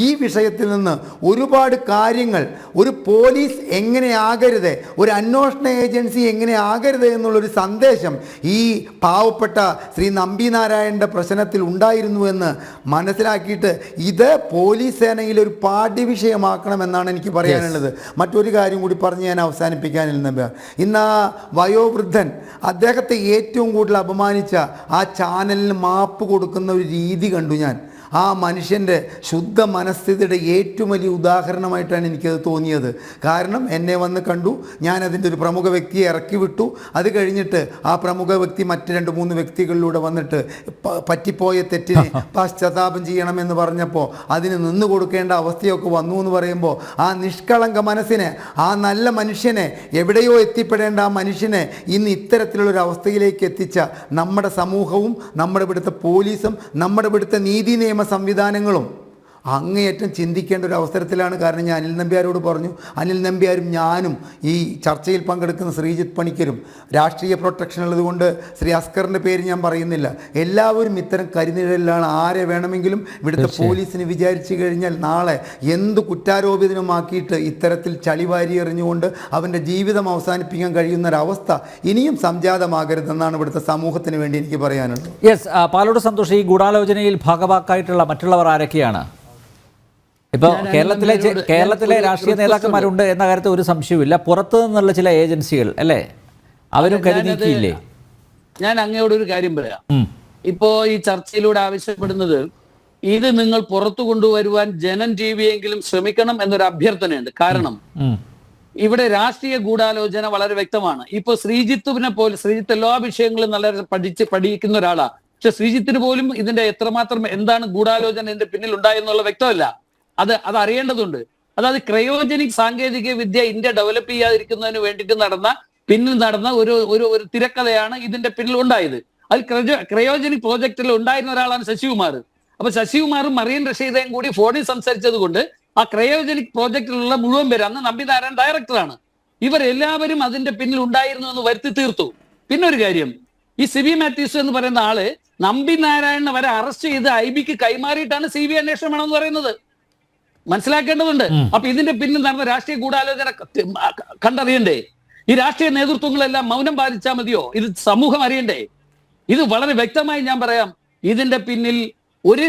ഈ വിഷയത്തിൽ നിന്ന് ഒരുപാട് കാര്യങ്ങൾ, ഒരു പോലീസ് എങ്ങനെ ആകരുത്, ഒരു അന്വേഷണ ഏജൻസി എങ്ങനെ ആകരുത് എന്നുള്ളൊരു സന്ദേശം ഈ പാവപ്പെട്ട ശ്രീ നമ്പിനാരായണൻ്റെ പ്രശ്നത്തിൽ ഉണ്ടായിരുന്നുവെന്ന് മനസ്സിലാക്കിയിട്ട് ഇത് പോലീസ് സേനയിൽ ഒരു പാഠ്യവിഷയമാക്കണമെന്നാണ് എനിക്ക് പറയാനുള്ളത്. മറ്റൊരു കാര്യം കൂടി പറഞ്ഞ് ഞാൻ അവസാനിപ്പിക്കാനില്ല. ഇന്ന് ആ വയോവൃദ്ധൻ അദ്ദേഹത്തെ ഏറ്റവും കൂടുതൽ അപമാനിച്ച ആ ചാനലിന് മാപ്പ് കൊടുക്കുന്ന ഒരു രീതി കണ്ടു ഞാൻ. ആ മനുഷ്യൻ്റെ ശുദ്ധ മനസ്ഥിതിയുടെ ഏറ്റവും വലിയ ഉദാഹരണമായിട്ടാണ് എനിക്കത് തോന്നിയത്. കാരണം എന്നെ വന്ന് കണ്ടു, ഞാൻ അതിൻ്റെ ഒരു പ്രമുഖ വ്യക്തിയെ ഇറക്കി വിട്ടു. അത് കഴിഞ്ഞിട്ട് ആ പ്രമുഖ വ്യക്തി മറ്റ് 2-3 വ്യക്തികളിലൂടെ വന്നിട്ട് പറ്റിപ്പോയ തെറ്റിനെ പശ്ചാത്താപം ചെയ്യണമെന്ന് പറഞ്ഞപ്പോൾ അതിന് നിന്നു കൊടുക്കേണ്ട അവസ്ഥയൊക്കെ വന്നു എന്ന് പറയുമ്പോൾ ആ നിഷ്കളങ്ക മനസ്സിനെ, ആ നല്ല മനുഷ്യനെ, എവിടെയോ എത്തിപ്പെടേണ്ട ആ മനുഷ്യനെ ഇന്ന് ഇത്തരത്തിലുള്ളൊരു അവസ്ഥയിലേക്ക് എത്തിച്ച നമ്മുടെ സമൂഹവും നമ്മുടെ ഇവിടുത്തെ പോലീസും നമ്മുടെ ഇവിടുത്തെ നീതി നിയമ സംവിധാനങ്ങളും അങ്ങേയറ്റം ചിന്തിക്കേണ്ട ഒരു അവസരത്തിലാണ്. കാരണം ഞാൻ അനിൽ നമ്പ്യാരോട് പറഞ്ഞു, അനിൽ നമ്പ്യാരും ഞാനും ഈ ചർച്ചയിൽ പങ്കെടുക്കുന്ന ശ്രീജിത്ത് പണിക്കരും രാഷ്ട്രീയ പ്രൊട്ടക്ഷൻ ഉള്ളതുകൊണ്ട് ശ്രീ അസ്കറിൻ്റെ പേര് ഞാൻ പറയുന്നില്ല, എല്ലാവരും ഇത്തരം കരിനിഴലിലാണ്. ആരെ വേണമെങ്കിലും ഇവിടുത്തെ പോലീസിന് വിചാരിച്ചു കഴിഞ്ഞാൽ നാളെ എന്ത് കുറ്റാരോപിതനുമാക്കിയിട്ട് ഇത്തരത്തിൽ ചളിവാരി എറിഞ്ഞുകൊണ്ട് അവൻ്റെ ജീവിതം അവസാനിപ്പിക്കാൻ കഴിയുന്നൊരവസ്ഥ ഇനിയും സംജാതമാകരുതെന്നാണ് ഇവിടുത്തെ സമൂഹത്തിന് വേണ്ടി എനിക്ക് പറയാനുള്ളത്. യെസ്, പാലോട് സന്തോഷ്, ഈ ഗൂഢാലോചനയിൽ ഭാഗവാക്കായിട്ടുള്ള മറ്റുള്ളവർ ആരൊക്കെയാണ്? ഇപ്പോൾ കേരളത്തിലെ രാഷ്ട്രീയ നേതാക്കന്മാരുണ്ട് എന്ന കാര്യത്തിൽ ഒരു സംശയവുമില്ല. പുറത്തു നിന്നുള്ള ചില ഏജൻസികൾ അല്ലേ, അവരും കരുതിയില്ലേ? ഞാൻ അങ്ങയോടൊരു കാര്യം പറയാം. ഇപ്പോ ഈ ചർച്ചയിലൂടെ ആവശ്യപ്പെടുന്നത് ഇത് നിങ്ങൾ പുറത്തു കൊണ്ടുവരുവാൻ ജനം ടിവിയെങ്കിലും ശ്രമിക്കണം എന്നൊരു അഭ്യർത്ഥനയുണ്ട്. കാരണം ഇവിടെ രാഷ്ട്രീയ ഗൂഢാലോചന വളരെ വ്യക്തമാണ്. ഇപ്പൊ ശ്രീജിത്തിനെ പോലെ, ശ്രീജിത്ത് എല്ലാ വിഷയങ്ങളും നല്ല പഠിക്കുന്ന ഒരാളാണ്. പക്ഷെ ശ്രീജിത്തിന് പോലും ഇതിന്റെ എത്രമാത്രം എന്താണ് ഗൂഢാലോചന ഇതിന്റെ പിന്നിൽ ഉണ്ടായെന്നുള്ള വ്യക്തമല്ല. അത് അറിയേണ്ടതുണ്ട്. അതായത് ക്രയോജനിക് സാങ്കേതിക വിദ്യ ഇന്ത്യ ഡെവലപ്പ് ചെയ്യാതിരിക്കുന്നതിന് വേണ്ടിയിട്ട് പിന്നിൽ നടന്ന ഒരു തിരക്കഥയാണ് ഇതിന്റെ പിന്നിൽ ഉണ്ടായത്. അതിൽ ക്രയോജനിക് പ്രോജക്റ്റിൽ ഉണ്ടായിരുന്ന ഒരാളാണ് ശശികുമാർ. അപ്പൊ ശശികുമാറും മറിയൻ റഷീദയും കൂടി ഫോണിൽ സംസാരിച്ചത് കൊണ്ട് ആ ക്രയോജനിക് പ്രോജക്റ്റിലുള്ള മുഴുവൻ പേര്, അന്ന് നമ്പിനാരായൺ ഡയറക്ടറാണ്, ഇവരെല്ലാവരും അതിന്റെ പിന്നിൽ ഉണ്ടായിരുന്നു എന്ന് വരുത്തി തീർത്തു. പിന്നെ ഒരു കാര്യം, ഈ സിബി മാത്യൂസ് എന്ന് പറയുന്ന ആള് നമ്പിനാരായണനെ വരെ അറസ്റ്റ് ചെയ്ത് IB-ക്ക് കൈമാറിയിട്ടാണ് CBI അന്വേഷണം വേണമെന്ന് പറയുന്നത്. മനസ്സിലാക്കേണ്ടതുണ്ട്. അപ്പൊ ഇതിന്റെ പിന്നിൽ നടന്ന രാഷ്ട്രീയ ഗൂഢാലോചന കണ്ടറിയണ്ടേ? ഈ രാഷ്ട്രീയ നേതൃത്വങ്ങളെല്ലാം മൗനം പാലിച്ചാൽ മതിയോ? ഇത് സമൂഹം അറിയണ്ടേ? ഇത് വളരെ വ്യക്തമായി ഞാൻ പറയാം. ഇതിന്റെ പിന്നിൽ ഒരു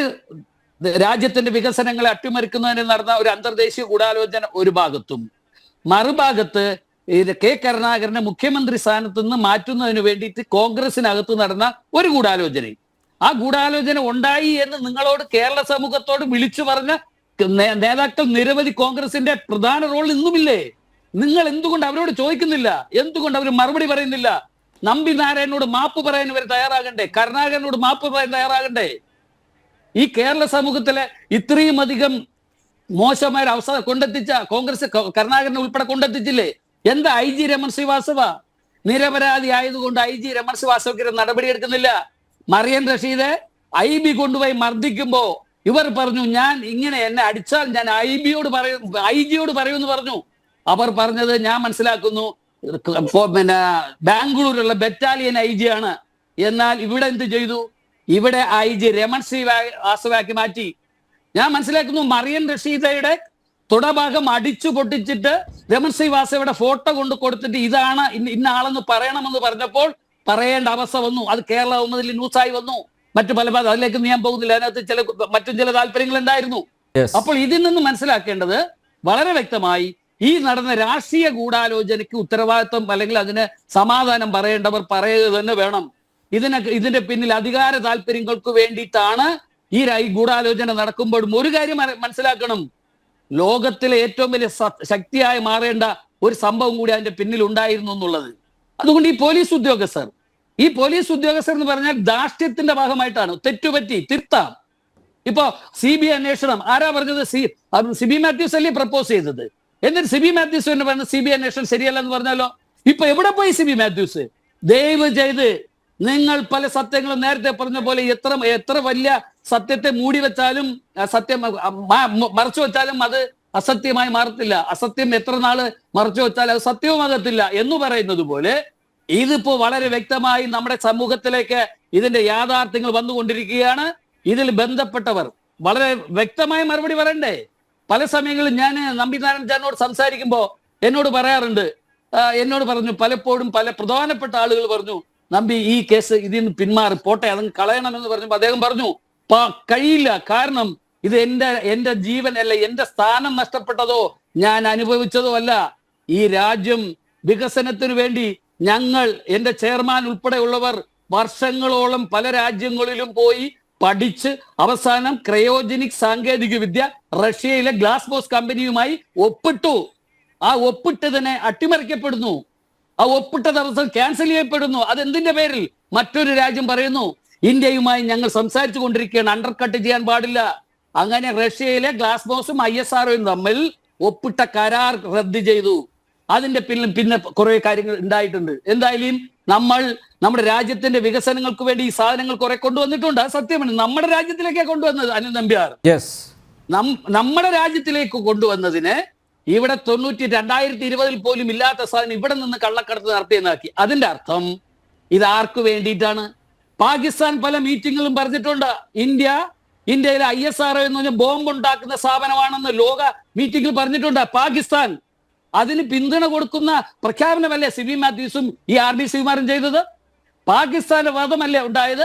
രാജ്യത്തിന്റെ വികസനങ്ങളെ അട്ടിമറിക്കുന്നതിന് നടന്ന ഒരു അന്തർദേശീയ ഗൂഢാലോചന ഒരു ഭാഗത്തും, മറുഭാഗത്ത് കെ കരുണാകരനെ മുഖ്യമന്ത്രി സ്ഥാനത്ത് നിന്ന് മാറ്റുന്നതിന് വേണ്ടിയിട്ട് കോൺഗ്രസിനകത്ത് നടന്ന ഒരു ഗൂഢാലോചനയും. ആ ഗൂഢാലോചന ഉണ്ടായി എന്ന് നിങ്ങളോട് കേരള സമൂഹത്തോട് വിളിച്ചു പറഞ്ഞ നേതാക്കൾ നിരവധി കോൺഗ്രസിന്റെ പ്രധാന റോൾ ഇന്നുമില്ലേ? നിങ്ങൾ എന്തുകൊണ്ട് അവരോട് ചോദിക്കുന്നില്ല? എന്തുകൊണ്ട് അവർ മറുപടി പറയുന്നില്ല? നമ്പിനാരായണനോട് മാപ്പ് പറയാൻ ഇവർ തയ്യാറാകണ്ടേ? കരുണാകരനോട് മാപ്പ് പറയാൻ തയ്യാറാകണ്ടേ? ഈ കേരള സമൂഹത്തിലെ ഇത്രയും അധികം മോശമായ അവസ്ഥ കൊണ്ടെത്തിച്ച കോൺഗ്രസ് കരുണാകരനെ ഉൾപ്പെടെ കൊണ്ടെത്തിച്ചില്ലേ? എന്താ IG രമൺ ശ്രീവാസവ നിരപരാധി ആയതുകൊണ്ട് IG രമൺ ശ്രീവാസവയ്ക്ക് നടപടിയെടുക്കുന്നില്ല? മറിയൻ റഷീദ് IB കൊണ്ടുപോയി മർദ്ദിക്കുമ്പോ ഇവർ പറഞ്ഞു, ഞാൻ ഇങ്ങനെ എന്നെ അടിച്ചാൽ ഞാൻ IG-യോട് പറയുമെന്ന് പറഞ്ഞു. അവർ പറഞ്ഞത് ഞാൻ മനസ്സിലാക്കുന്നു പിന്നെ ബാംഗ്ലൂരിലുള്ള ബറ്റാലിയൻ IG ആണ്. എന്നാൽ ഇവിടെ എന്ത് ചെയ്തു? ഇവിടെ IG രമൺ ശ്രീവാസവയാക്കി മാറ്റി. ഞാൻ മനസ്സിലാക്കുന്നു മറിയൻ റഷീദയുടെ തുടഭാഗം അടിച്ചു പൊട്ടിച്ചിട്ട് രമൺ ശ്രീവാസവയുടെ ഫോട്ടോ കൊണ്ട് കൊടുത്തിട്ട് ഇതാണ് ഇന്ന ആളെന്ന് പറയണമെന്ന് പറഞ്ഞപ്പോൾ പറയേണ്ട അവസ്ഥ വന്നു. അത് കേരള കൗമുദിയിൽ ന്യൂസായി വന്നു. മറ്റു പല അതിലേക്ക് ഞാൻ പോകുന്നില്ല. അതിനകത്ത് മറ്റും ചില താല്പര്യങ്ങൾ ഉണ്ടായിരുന്നു. അപ്പോൾ ഇതിൽ നിന്ന് മനസ്സിലാക്കേണ്ടത് വളരെ വ്യക്തമായി, ഈ നടന്ന രാഷ്ട്രീയ ഗൂഢാലോചനയ്ക്ക് ഉത്തരവാദിത്വം അല്ലെങ്കിൽ അതിന് സമാധാനം പറയേണ്ടവർ പറയുക തന്നെ വേണം. ഇതിന്റെ പിന്നിൽ അധികാര താല്പര്യങ്ങൾക്ക് വേണ്ടിയിട്ടാണ് ഈ ഗൂഢാലോചന നടക്കുമ്പോഴും ഒരു കാര്യം മനസ്സിലാക്കണം, ലോകത്തിലെ ഏറ്റവും വലിയ ശക്തിയായി മാറേണ്ട ഒരു സംഭവം കൂടി അതിന്റെ പിന്നിൽ ഉണ്ടായിരുന്നു എന്നുള്ളത്. അതുകൊണ്ട് ഈ പോലീസ് ഉദ്യോഗസ്ഥർ എന്ന് പറഞ്ഞാൽ ധാർഷ്ട്യത്തിന്റെ ഭാഗമായിട്ടാണ്. തെറ്റുപറ്റി തിരുത്താം. ഇപ്പോ CBI അന്വേഷണം ആരാ പറഞ്ഞത്? സിബി മാത്യൂസ് അല്ലേ പ്രപ്പോസ് ചെയ്തത്? എന്നിട്ട് സിബി മാത്യൂസ് എന്ന് പറഞ്ഞ CBI അന്വേഷണം ശരിയല്ലെന്ന് പറഞ്ഞാലോ? ഇപ്പൊ എവിടെ പോയി സിബി മാത്യൂസ്? ദയവ് ചെയ്ത് നിങ്ങൾ പല സത്യങ്ങളും നേരത്തെ പറഞ്ഞ പോലെ എത്ര വലിയ സത്യത്തെ മൂടി വെച്ചാലും സത്യം മറച്ചു വെച്ചാലും അത് അസത്യമായി മാറത്തില്ല. അസത്യം എത്ര നാള് മറച്ചു വെച്ചാൽ അത് സത്യവുമാകത്തില്ല എന്ന് പറയുന്നത് പോലെ ഇതിപ്പോ വളരെ വ്യക്തമായി നമ്മുടെ സമൂഹത്തിലേക്ക് ഇതിന്റെ യാഥാർത്ഥ്യങ്ങൾ വന്നുകൊണ്ടിരിക്കുകയാണ്. ഇതിൽ ബന്ധപ്പെട്ടവർ വളരെ വ്യക്തമായ മറുപടി പറയണ്ടേ? പല സമയങ്ങളിൽ ഞാൻ നമ്പിനാരായണൻ ചേട്ടനോട് സംസാരിക്കുമ്പോൾ എന്നോട് പറയാറുണ്ട്, എന്നോട് പറഞ്ഞു, പലപ്പോഴും പല പ്രധാനപ്പെട്ട ആളുകൾ പറഞ്ഞു, നമ്പി ഈ കേസ് ഇതിൽ നിന്ന് പിന്മാറി പോട്ടെ, അതങ്ങ് കളയണമെന്ന് പറഞ്ഞപ്പോൾ അദ്ദേഹം പറഞ്ഞു കഴിയില്ല, കാരണം ഇത് എന്റെ ജീവനല്ല, എന്റെ സ്ഥാനം നഷ്ടപ്പെട്ടതോ ഞാൻ അനുഭവിച്ചതോ അല്ല. ഈ രാജ്യം വികസനത്തിനു വേണ്ടി ഞങ്ങൾ, എന്റെ ചെയർമാൻ ഉൾപ്പെടെയുള്ളവർ വർഷങ്ങളോളം പല രാജ്യങ്ങളിലും പോയി പഠിച്ച് അവസാനം ക്രയോജനിക് സാങ്കേതിക വിദ്യ റഷ്യയിലെ ഗ്ലാസ്ബോസ് കമ്പനിയുമായി ഒപ്പിട്ടു. ആ ഒപ്പിട്ടതിനെ അട്ടിമറിക്കപ്പെടുന്നു. ആ ഒപ്പിട്ട ദിവസം ക്യാൻസൽ ചെയ്യപ്പെടുന്നു. അതെന്തിന്റെ പേരിൽ? മറ്റൊരു രാജ്യം പറയുന്നു ഇന്ത്യയുമായി ഞങ്ങൾ സംസാരിച്ചു കൊണ്ടിരിക്കുകയാണ്, അണ്ടർകട്ട് ചെയ്യാൻ പാടില്ല. അങ്ങനെ റഷ്യയിലെ ഗ്ലാസ്ബോസും ISROയും തമ്മിൽ ഒപ്പിട്ട കരാർ റദ്ദ് ചെയ്തു. അതിന്റെ പിന്നെ കുറെ കാര്യങ്ങൾ ഉണ്ടായിട്ടുണ്ട്. എന്തായാലും നമ്മുടെ രാജ്യത്തിന്റെ വികസനങ്ങൾക്ക് വേണ്ടി ഈ സാധനങ്ങൾ കുറെ കൊണ്ടുവന്നിട്ടുണ്ട്. അത് സത്യമാണ്. നമ്മുടെ രാജ്യത്തിലേക്കാണ് കൊണ്ടുവന്നത് അനിൽ നമ്പ്യാർ. നമ്മുടെ രാജ്യത്തിലേക്ക് കൊണ്ടുവന്നതിന് ഇവിടെ 2020 പോലും ഇല്ലാത്ത സാധനം ഇവിടെ നിന്ന് കള്ളക്കടത്ത് നടത്തിയെന്നാക്കി. അതിന്റെ അർത്ഥം ഇത് ആർക്ക് വേണ്ടിയിട്ടാണ്? പാകിസ്ഥാൻ പല മീറ്റിങ്ങുകളും പറഞ്ഞിട്ടുണ്ട്, ഇന്ത്യയിലെ ISRO എന്ന് പറഞ്ഞാൽ ബോംബ് ഉണ്ടാക്കുന്ന സ്ഥാപനമാണെന്ന് ലോക മീറ്റിംഗിൽ പറഞ്ഞിട്ടുണ്ട് പാകിസ്ഥാൻ. അതിന് പിന്തുണ കൊടുക്കുന്ന പ്രഖ്യാപനമല്ലേ സിബി മാത്യൂസും ഈ RD ശ്രീകുമാറും ചെയ്തത്? പാകിസ്ഥാന്റെ വാദമല്ലേ ഉണ്ടായത്?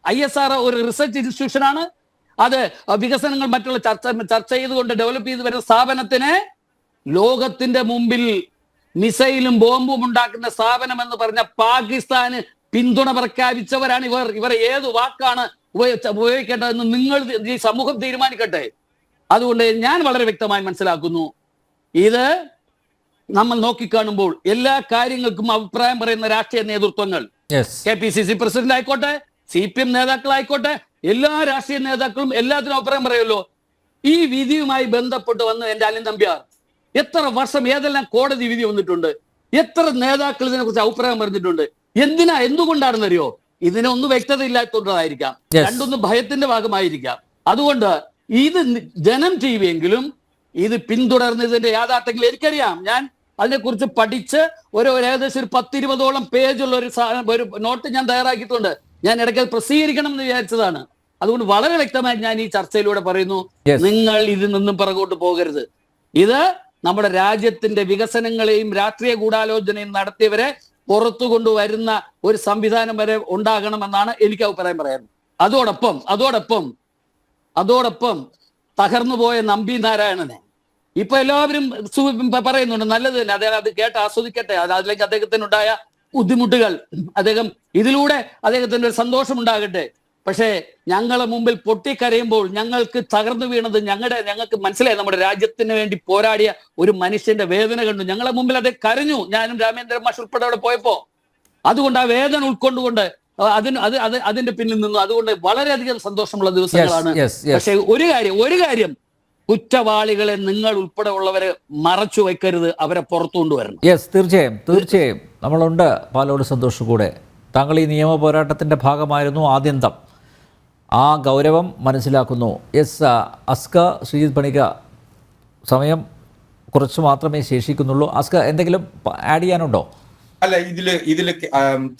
ISRO ഒരു റിസർച്ച് ഇൻസ്റ്റിറ്റ്യൂഷനാണ്. അത് വികസനങ്ങൾ മറ്റുള്ള ചർച്ച ചെയ്തുകൊണ്ട് ഡെവലപ്പ് ചെയ്ത് വരുന്ന സ്ഥാപനത്തിന് ലോകത്തിന്റെ മുമ്പിൽ മിസൈലും ബോംബും ഉണ്ടാക്കുന്ന സ്ഥാപനം എന്ന് പറഞ്ഞ പാകിസ്ഥാന് പിന്തുണ പ്രഖ്യാപിച്ചവരാണ് ഇവർ ഏത് വാക്കാണ് ഉപയോഗിക്കേണ്ടതെന്ന് നിങ്ങൾ ഈ സമൂഹം തീരുമാനിക്കട്ടെ. അതുകൊണ്ട് ഞാൻ വളരെ വ്യക്തമായി മനസ്സിലാക്കുന്നു, ഇത് നമ്മൾ നോക്കിക്കാണുമ്പോൾ എല്ലാ കാര്യങ്ങൾക്കും അഭിപ്രായം പറയുന്ന രാഷ്ട്രീയ നേതൃത്വങ്ങൾ, KPCC പ്രസിഡന്റ് ആയിക്കോട്ടെ, CPM നേതാക്കളായിക്കോട്ടെ, എല്ലാ രാഷ്ട്രീയ നേതാക്കളും എല്ലാത്തിനും അഭിപ്രായം പറയുമല്ലോ. ഈ വിധിയുമായി ബന്ധപ്പെട്ട് വന്ന് എന്റെ അനിൽ നമ്പ്യാർ എത്ര വർഷം ഏതെല്ലാം കോടതി വിധി വന്നിട്ടുണ്ട്, എത്ര നേതാക്കൾ ഇതിനെ കുറിച്ച് അഭിപ്രായം പറഞ്ഞിട്ടുണ്ട്. എന്തുകൊണ്ടാണെന്നറിയോ? ഇതിനൊന്നും വ്യക്തത ഇല്ലാത്തതുകൊണ്ടായിരിക്കാം, രണ്ടൊന്നും ഭയത്തിന്റെ ഭാഗമായിരിക്കാം. അതുകൊണ്ട് ഇത് ജനം TV എങ്കിലും ഇത് പിന്തുടർന്ന് ഇതിന്റെ യാഥാർത്ഥ്യങ്ങൾ എനിക്കറിയാം. ഞാൻ അതിനെക്കുറിച്ച് പഠിച്ച് ഏകദേശം ഒരു 10-20ഓളം പേജുള്ള ഒരു നോട്ട് ഞാൻ തയ്യാറാക്കിയിട്ടുണ്ട്. ഞാൻ ഇടയ്ക്ക് പ്രസിദ്ധീകരിക്കണം എന്ന് വിചാരിച്ചതാണ്. അതുകൊണ്ട് വളരെ വ്യക്തമായി ഞാൻ ഈ ചർച്ചയിലൂടെ പറയുന്നു, നിങ്ങൾ ഇതിൽ നിന്നും പിറകോട്ട് പോകരുത്. ഇത് നമ്മുടെ രാജ്യത്തിന്റെ വികസനങ്ങളെയും രാഷ്ട്രീയ ഗൂഢാലോചനയും നടത്തിയവരെ പുറത്തു കൊണ്ടുവരുന്ന ഒരു സംവിധാനം വരെ ഉണ്ടാകണമെന്നാണ് എനിക്ക് അഭിപ്രായം പറയാനുള്ളത്. അതോടൊപ്പം തകർന്നുപോയ നമ്പി നാരായണനെ ഇപ്പൊ എല്ലാവരും പറയുന്നുണ്ട്, നല്ലത് തന്നെ, അദ്ദേഹം അത് കേട്ട് ആസ്വദിക്കട്ടെ. അതിലേക്ക് അദ്ദേഹത്തിനുണ്ടായ ബുദ്ധിമുട്ടുകൾ, ഇതിലൂടെ അദ്ദേഹത്തിന് ഒരു സന്തോഷം ഉണ്ടാകട്ടെ. പക്ഷേ ഞങ്ങളെ മുമ്പിൽ പൊട്ടിക്കരയുമ്പോൾ ഞങ്ങൾക്ക് തകർന്നു വീണത് ഞങ്ങൾക്ക് മനസ്സിലായി, നമ്മുടെ രാജ്യത്തിന് വേണ്ടി പോരാടിയ ഒരു മനുഷ്യന്റെ വേദന കണ്ടു. ഞങ്ങളെ മുമ്പിൽ അത് കരഞ്ഞു. ഞാനും രാമേന്ദ്രൻ മാഷ് ഉൾപ്പെടെ അവിടെ പോയപ്പോ. അതുകൊണ്ട് ആ വേദന ഉൾക്കൊണ്ടുകൊണ്ട് അതിന്റെ പിന്നിൽ നിന്നു. അതുകൊണ്ട് വളരെയധികം സന്തോഷമുള്ള ദിവസങ്ങളാണ്. പക്ഷെ ഒരു കാര്യം കുറ്റവാളികളെ നിങ്ങൾ ഉൾപ്പെടെ ഉള്ളവരെ മറച്ചു വയ്ക്കരുത്, അവരെ പുറത്തു കൊണ്ടുവരണം. തീർച്ചയായും നമ്മളുണ്ട് പാലോട് സന്തോഷ് കൂടെ. താങ്കൾ ഈ നിയമ പോരാട്ടത്തിന്റെ ഭാഗമായിരുന്നു ആദ്യന്തം. ആ ഗൗരവം മനസ്സിലാക്കുന്നു. അസ്ക, ശ്രീജിത്ത് പണിക്ക, സമയം കുറച്ച് മാത്രമേ ശേഷിക്കുന്നുള്ളൂ. അസ്ക, എന്തെങ്കിലും ആഡ് ചെയ്യാനുണ്ടോ? അല്ല, ഇതില്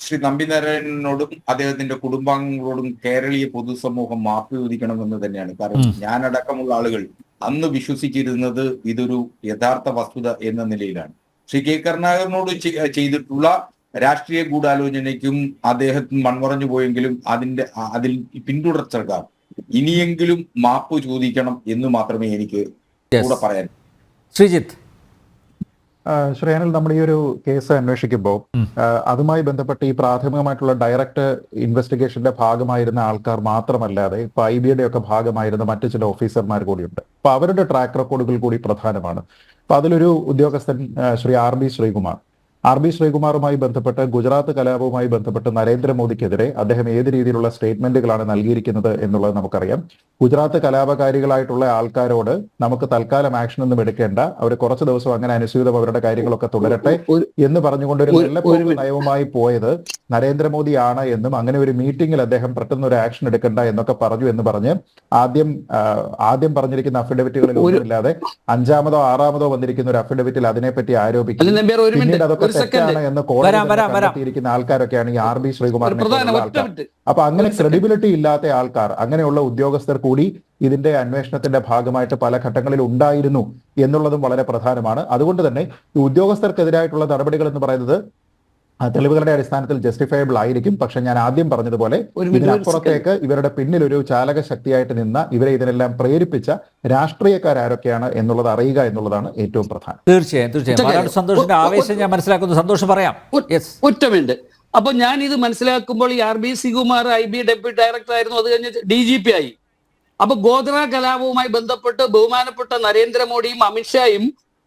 ശ്രീ നമ്പിനാരായണനോടും അദ്ദേഹത്തിന്റെ കുടുംബാംഗങ്ങളോടും കേരളീയ പൊതുസമൂഹം മാപ്പ് ചോദിക്കണമെന്ന് തന്നെയാണ്. കാരണം ഞാനടക്കമുള്ള ആളുകൾ അന്ന് വിശ്വസിച്ചിരുന്നത് ഇതൊരു യഥാർത്ഥ വസ്തുത എന്ന നിലയിലാണ്. ശ്രീ കെ കരുണാകരനോട് ചെയ്തിട്ടുള്ള രാഷ്ട്രീയ ഗൂഢാലോചനയ്ക്കും അദ്ദേഹത്തിന് മൺമറഞ്ഞു പോയെങ്കിലും അതിൽ പിന്തുടർച്ചക്കാർ ഇനിയെങ്കിലും മാപ്പ് ചോദിക്കണം എന്ന് മാത്രമേ എനിക്ക് കൂടെ പറയാൻ. ശ്രീജിത്ത്, ശ്രേയനിൽ നമ്മൾ ഈ ഒരു കേസ് അന്വേഷിക്കുമ്പോൾ അതുമായി ബന്ധപ്പെട്ട് ഈ പ്രാഥമികമായിട്ടുള്ള ഡയറക്റ്റ് ഇൻവെസ്റ്റിഗേഷന്റെ ഭാഗമായിരുന്ന ആൾക്കാർ മാത്രമല്ലാതെ ഇപ്പൊ IB-യുടെ ഒക്കെ ഭാഗമായിരുന്ന മറ്റു ചില ഓഫീസർമാർ കൂടിയുണ്ട്. അപ്പൊ അവരുടെ ട്രാക്ക് റെക്കോർഡുകൾ കൂടി പ്രധാനമാണ്. അപ്പൊ അതിലൊരു ഉദ്യോഗസ്ഥൻ ശ്രീ RB ശ്രീകുമാറുമായി ബന്ധപ്പെട്ട് ഗുജറാത്ത് കലാപവുമായി ബന്ധപ്പെട്ട് നരേന്ദ്രമോദിക്കെതിരെ അദ്ദേഹം ഏത് രീതിയിലുള്ള സ്റ്റേറ്റ്മെന്റുകളാണ് നൽകിയിരിക്കുന്നത് എന്നുള്ളത് നമുക്കറിയാം. ഗുജറാത്ത് കലാപകാരികളായിട്ടുള്ള ആൾക്കാരോട് നമുക്ക് തൽക്കാലം ആക്ഷൻ ഒന്നും എടുക്കേണ്ട, അവർ കുറച്ച് ദിവസം അങ്ങനെ അനുസൃതം അവരുടെ കാര്യങ്ങളൊക്കെ തുടരട്ടെ എന്ന് പറഞ്ഞുകൊണ്ട് ഒരു നയവുമായി പോയത് നരേന്ദ്രമോദിയാണ് എന്നും അങ്ങനെ ഒരു മീറ്റിംഗിൽ അദ്ദേഹം പെട്ടെന്ന് ഒരു ആക്ഷൻ എടുക്കണ്ട എന്നൊക്കെ പറഞ്ഞു എന്ന് പറഞ്ഞ് ആദ്യം പറഞ്ഞിരിക്കുന്ന അഫിഡവിറ്റുകളിൽ ഒന്നുമില്ലാതെ അഞ്ചാമതോ ആറാമതോ വന്നിരിക്കുന്ന ഒരു അഫിഡവിറ്റിൽ അതിനെപ്പറ്റി ആരോപിക്കും. അനിൽ നമ്പ്യാർ, ഒരു പിന്നീട് അതൊക്കെ മിനിറ്റ്, ഒരു സെക്കൻഡ്. തെറ്റാണ് എന്ന് കോടതി കണ്ടെത്തിയിരിക്കുന്ന ആൾക്കാരൊക്കെയാണ് ഈ RB ശ്രീകുമാറിനെ പോലുള്ള ആൾക്കാർ. അപ്പൊ അങ്ങനെ ക്രെഡിബിലിറ്റി ഇല്ലാത്ത ആൾക്കാർ, അങ്ങനെയുള്ള ഉദ്യോഗസ്ഥർ കൂടി ഇതിന്റെ അന്വേഷണത്തിന്റെ ഭാഗമായിട്ട് പല ഘട്ടങ്ങളിൽ ഉണ്ടായിരുന്നു എന്നുള്ളതും വളരെ പ്രധാനമാണ്. അതുകൊണ്ട് തന്നെ ഈ ഉദ്യോഗസ്ഥർക്കെതിരായിട്ടുള്ള നടപടികൾ എന്ന് പറയുന്നത് തെളിവുകളുടെ അടിസ്ഥാനത്തിൽ ജസ്റ്റിഫയബിൾ ആയിരിക്കും. പക്ഷെ ഞാൻ ആദ്യം പറഞ്ഞതുപോലെ ഇതിനപ്പുറത്തേക്ക് ഇവരുടെ പിന്നിൽ ഒരു ചാലക ശക്തിയായിട്ട് നിന്ന, ഇവരെ ഇതിനെല്ലാം പ്രേരിപ്പിച്ച രാഷ്ട്രീയക്കാരൊക്കെയാണ് എന്നുള്ളത് അറിയുക എന്നുള്ളതാണ് ഏറ്റവും പ്രധാനം. തീർച്ചയായും സന്തോഷിന്റെ ആവേശം ഞാൻ മനസ്സിലാക്കുന്നു. സന്തോഷം പറയാം. ഒറ്റമിണ്ട്. അപ്പൊ ഞാൻ ഇത് മനസ്സിലാക്കുമ്പോൾ ഈ RB Sreekumar IB deputy director ആയിരുന്നു, അത് കഴിഞ്ഞ് DGP ആയി. അപ്പൊ ഗോദ്ര കലാപവുമായി ബന്ധപ്പെട്ട് ബഹുമാനപ്പെട്ട നരേന്ദ്രമോദിയും അമിത്ഷായും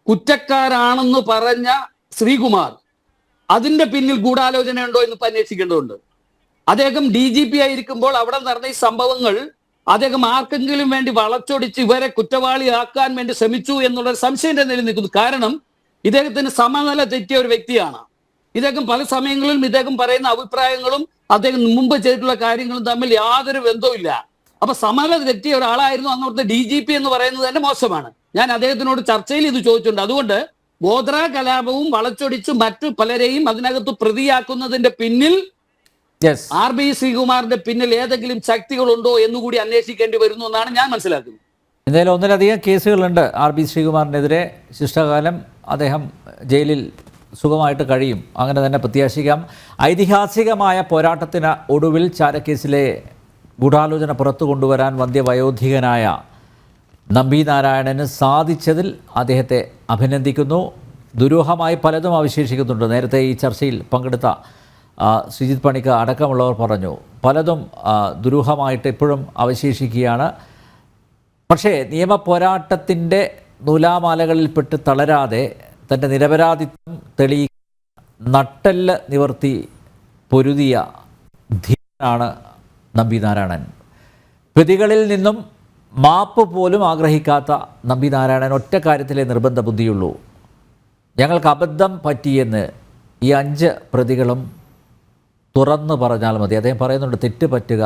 കുറ്റക്കാരാണെന്ന് പറഞ്ഞ ശ്രീകുമാർ, അതിന്റെ പിന്നിൽ ഗൂഢാലോചനയുണ്ടോ എന്ന് അന്വേഷിക്കേണ്ടതുണ്ട്. അദ്ദേഹം DGP ആയിരിക്കുമ്പോൾ അവിടെ നടന്ന ഈ സംഭവങ്ങൾ അദ്ദേഹം ആർക്കെങ്കിലും വേണ്ടി വളച്ചൊടിച്ച് ഇവരെ കുറ്റവാളിയാക്കാൻ വേണ്ടി ശ്രമിച്ചു എന്നുള്ള സംശയം നിലനിൽക്കുന്നു. കാരണം ഇദ്ദേഹത്തിന് സമനില തെറ്റിയ ഒരു വ്യക്തിയാണ്. ഇദ്ദേഹം പല സമയങ്ങളിലും ഇദ്ദേഹം പറയുന്ന അഭിപ്രായങ്ങളും അദ്ദേഹം മുമ്പ് ചെയ്തിട്ടുള്ള കാര്യങ്ങളും തമ്മിൽ യാതൊരു ബന്ധവുമില്ല. അപ്പൊ സമനില തെറ്റിയ ഒരാളായിരുന്നു അന്നോടത്തെ DGP എന്ന് പറയുന്നത് തന്നെ മോശമാണ്. ഞാൻ അദ്ദേഹത്തിനോട് ചർച്ചയിൽ ഇത് ചോദിച്ചിട്ടുണ്ട്. അതുകൊണ്ട് ഗോദ്ര കലാപവും വളച്ചൊടിച്ച് മറ്റു പലരെയും അതിനകത്ത് പ്രതിയാക്കുന്നതിന്റെ പിന്നിൽ RB ശ്രീകുമാറിന്റെ പിന്നിൽ ഏതെങ്കിലും ശക്തികളുണ്ടോ എന്നുകൂടി അന്വേഷിക്കേണ്ടി വരുന്നു എന്നാണ് ഞാൻ മനസ്സിലാക്കുന്നത്. എന്തായാലും ഒന്നിലധികം കേസുകളുണ്ട് RB ശ്രീകുമാറിനെതിരെ. ശിഷ്ടകാലം അദ്ദേഹം ജയിലിൽ സുഖമായിട്ട് കഴിയും, അങ്ങനെ തന്നെ പ്രത്യാശിക്കാം. ഐതിഹാസികമായ പോരാട്ടത്തിന് ഒടുവിൽ ചാരക്കേസിലെ ഗൂഢാലോചന പുറത്തു കൊണ്ടുവരാൻ വന്ധ്യവയോധികനായ നമ്പി നാരായണന് സാധിച്ചതിൽ അദ്ദേഹത്തെ അഭിനന്ദിക്കുന്നു. ദുരൂഹമായി പലതും അവശേഷിക്കുന്നുണ്ട്. നേരത്തെ ഈ ചർച്ചയിൽ പങ്കെടുത്ത ശ്രീജിത്ത് പണിക്ക് അടക്കമുള്ളവർ പറഞ്ഞു, പലതും ദുരൂഹമായിട്ട് ഇപ്പോഴും അവശേഷിക്കുകയാണ്. പക്ഷേ നിയമ പോരാട്ടത്തിൻ്റെ നൂലാമാലകളിൽപ്പെട്ട് തളരാതെ തൻ്റെ നിരപരാധിത്വം തെളിയിക്കാൻ നട്ടെല്ല് നിവർത്തി പൊരുതിയ ധീരനാണ് നമ്പി നാരായണൻ. പ്രതികളിൽ നിന്നും മാപ്പ് പോലും ആഗ്രഹിക്കാത്ത നമ്പി നാരായണൻ ഒറ്റ കാര്യത്തിലെ നിർബന്ധ ബുദ്ധിയുള്ളൂ, ഞങ്ങൾക്ക് അബദ്ധം പറ്റിയെന്ന് ഈ 5 പ്രതികളും തുറന്നു പറഞ്ഞാൽ മതി. അദ്ദേഹം പറയുന്നുണ്ട്, തെറ്റ് പറ്റുക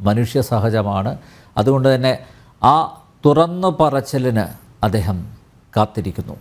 മനുഷ്യ സഹജമാണ്. അതുകൊണ്ട് തന്നെ ആ തുറന്നു പറച്ചിലിന് അദ്ദേഹം കാത്തിരിക്കുന്നു.